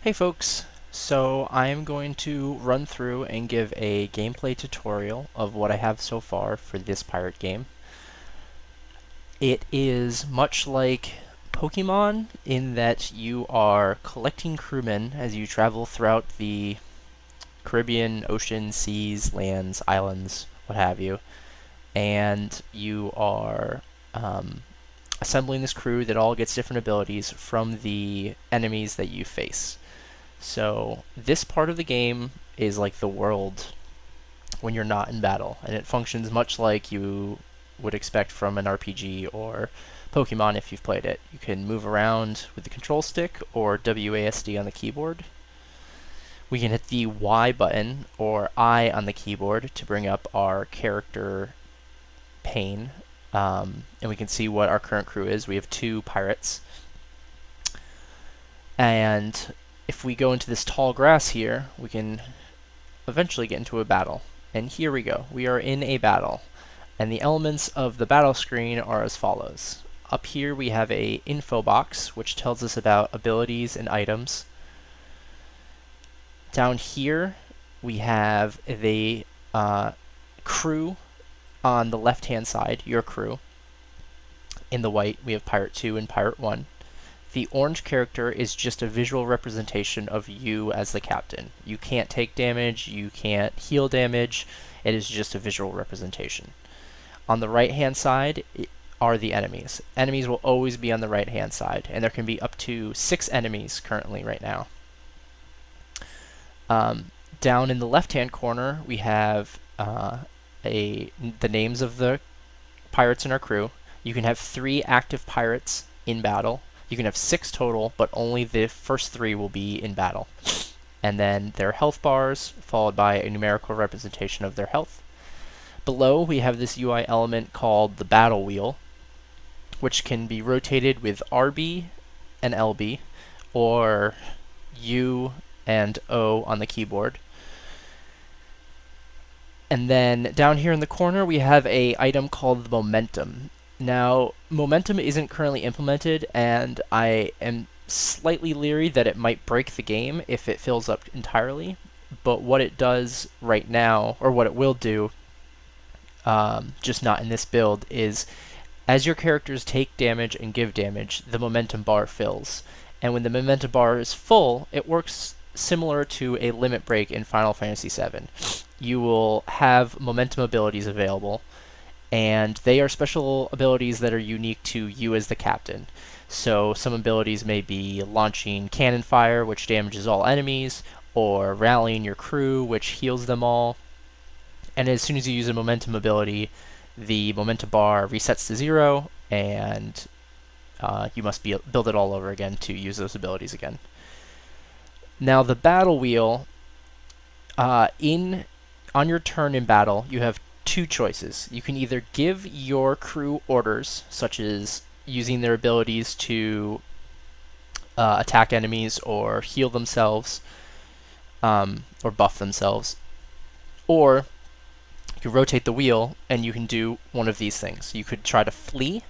Hey folks, so I'm going to run through and give a gameplay tutorial of what I have so far for this pirate game. It is much like Pokemon in that you are collecting crewmen as you travel throughout the Caribbean, ocean, seas, lands, islands, what have you, and you are assembling this crew that all gets different abilities from the enemies that you face. So this part of the game is like the world when you're not in battle, and it functions much like you would expect from an RPG or Pokemon if you've played it. You can move around with the control stick or WASD on the keyboard. We can hit the Y button or I on the keyboard to bring up our character pane, and we can see what our current crew is. We have two pirates, and if we go into this tall grass here, we can eventually get into a battle. And here we go. We are in a battle. And the elements of the battle screen are as follows. Up here we have a info box, which tells us about abilities and items. Down here we have the crew on the left-hand side, your crew. In the white we have Pirate 2 and Pirate 1. The orange character is just a visual representation of you as the captain. You can't take damage, you can't heal damage, it is just a visual representation. On the right hand side are the enemies. Enemies will always be on the right hand side, and there can be up to 6 enemies currently right now. Down in the left hand corner we have the names of the pirates in our crew. You can have 3 active pirates in battle. You can have 6 total, but only the first 3 will be in battle. And then their health bars, followed by a numerical representation of their health. Below, we have this UI element called the battle wheel, which can be rotated with RB and LB, or U and O on the keyboard. And then down here in the corner, we have a item called the momentum. Now, momentum isn't currently implemented, and I am slightly leery that it might break the game if it fills up entirely. But what it does right now, or what it will do, just not in this build, is as your characters take damage and give damage, the momentum bar fills. And when the momentum bar is full, it works similar to a limit break in Final Fantasy VII. You will have momentum abilities available, and they are special abilities that are unique to you as the captain. So some abilities may be launching cannon fire, which damages all enemies, or rallying your crew, which heals them all. And as soon as you use a momentum ability, the momentum bar resets to 0, and you must build it all over again to use those abilities again. Now the battle wheel, on your turn in battle, you have 2 choices. You can either give your crew orders, such as using their abilities to attack enemies or heal themselves, or buff themselves, or you can rotate the wheel and you can do one of these things. You could try to flee,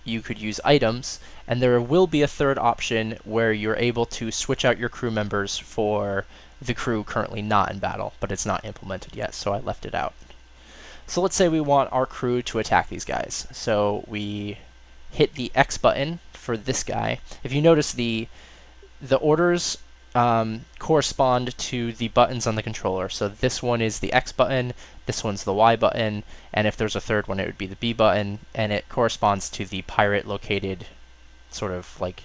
you could use items, and there will be a third option where you're able to switch out your crew members for the crew currently not in battle, but it's not implemented yet, so I left it out. So let's say we want our crew to attack these guys. So we hit the X button for this guy. If you notice, the orders correspond to the buttons on the controller. So this one is the X button, this one's the Y button, and if there's a third one, it would be the B button, and it corresponds to the pirate located sort of like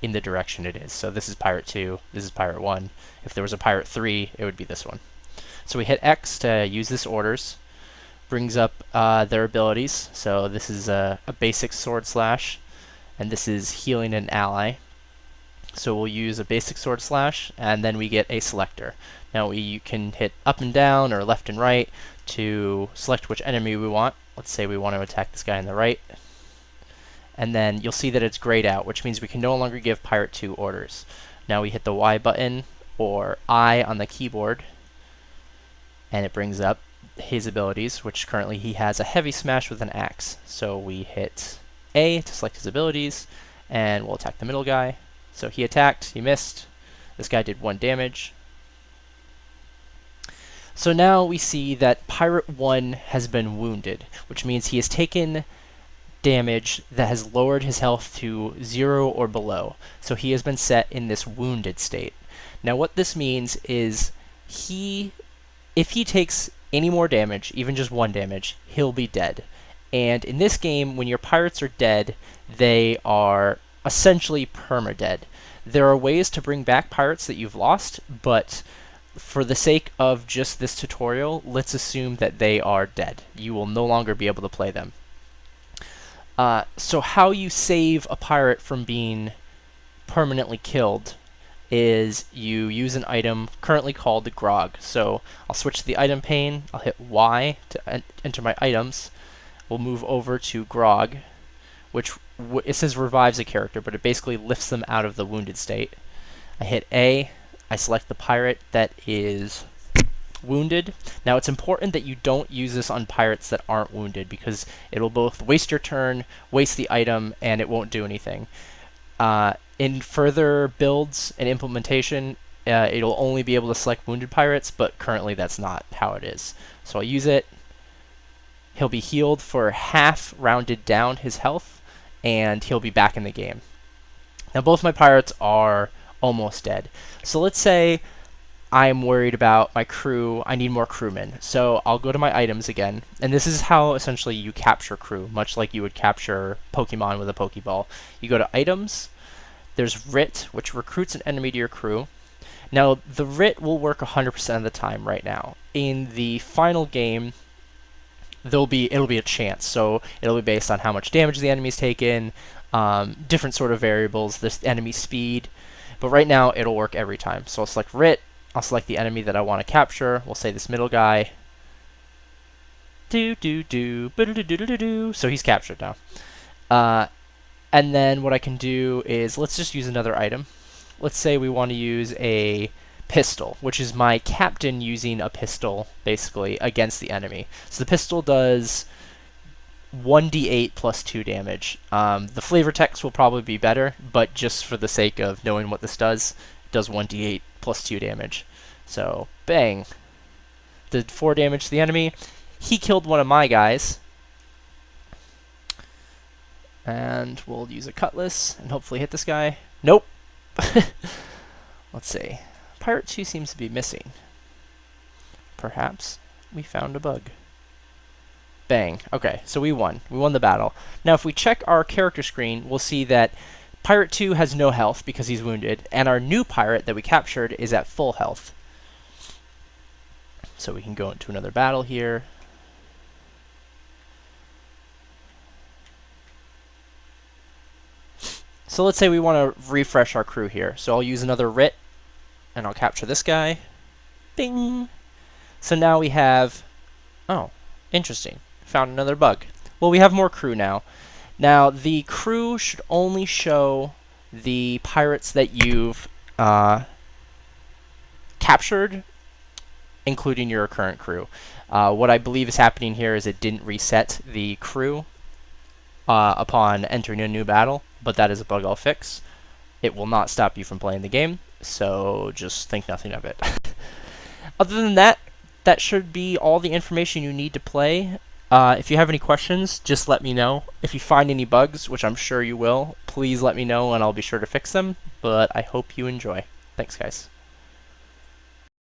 in the direction it is. So this is Pirate 2, this is Pirate 1. If there was a Pirate 3, it would be this one. So we hit X to use this orders. Brings up their abilities. So this is a basic sword slash, and this is healing an ally. So we'll use a basic sword slash, and then we get a selector. Now we can hit up and down or left and right to select which enemy we want. Let's say we want to attack this guy on the right. And then you'll see that it's grayed out, which means we can no longer give Pirate 2 orders. Now we hit the Y button or I on the keyboard, and it brings up his abilities, which currently he has a heavy smash with an axe. So we hit A to select his abilities, and we'll attack the middle guy. So he attacked, he missed, This guy did 1 damage. So now we see that Pirate 1 has been wounded, which means he has taken damage that has lowered his health to 0 or below. So he has been set in this wounded state. Now what this means is if he takes any more damage, even just 1 damage, he'll be dead. And in this game, when your pirates are dead, they are essentially perma-dead. There are ways to bring back pirates that you've lost, but for the sake of just this tutorial, let's assume that they are dead. You will no longer be able to play them. So how you save a pirate from being permanently killed is you use an item currently called the Grog. So I'll switch to the item pane, I'll hit Y to enter my items. We'll move over to Grog, which it says revives a character, but it basically lifts them out of the wounded state. I hit A, I select the pirate that is wounded. Now it's important that you don't use this on pirates that aren't wounded, because it'll both waste your turn, waste the item, and it won't do anything. In further builds and implementation, it'll only be able to select wounded pirates, but currently that's not how it is. So I'll use it. He'll be healed for half rounded down his health, and he'll be back in the game. Now both my pirates are almost dead. So let's say I'm worried about my crew, I need more crewmen. So I'll go to my items again, and this is how essentially you capture crew, much like you would capture Pokemon with a Pokeball. You go to items, there's Writ, which recruits an enemy to your crew. Now the Writ will work 100% of the time right now. In the final game, it'll be a chance, so it'll be based on how much damage the enemy's taken, different sort of variables, this enemy speed, but right now it'll work every time. So I'll select Writ, I'll select the enemy that I want to capture, we'll say this middle guy, so he's captured now. And then what I can do is, let's just use another item. Let's say we want to use a pistol, which is my captain using a pistol, basically, against the enemy. So the pistol does 1d8 plus 2 damage. The flavor text will probably be better, but just for the sake of knowing what this does, it does 1d8 plus 2 damage. So, bang. Did 4 damage to the enemy. He killed one of my guys. And we'll use a cutlass and hopefully hit this guy. Nope. Let's see. Pirate 2 seems to be missing. Perhaps we found a bug. Bang. Okay, so we won. We won the battle. Now if we check our character screen, we'll see that Pirate 2 has no health because he's wounded, and our new pirate that we captured is at full health. So we can go into another battle here. So let's say we want to refresh our crew here. So I'll use another Writ, and I'll capture this guy. Bing! So now we have... Oh, interesting. Found another bug. Well, we have more crew now. Now, the crew should only show the pirates that you've captured, including your current crew. What I believe is happening here is it didn't reset the crew upon entering a new battle, but that is a bug I'll fix. It will not stop you from playing the game, so just think nothing of it. Other than that, that should be all the information you need to play. If you have any questions, just let me know. If you find any bugs, which I'm sure you will, please let me know and I'll be sure to fix them. But I hope you enjoy. Thanks, guys.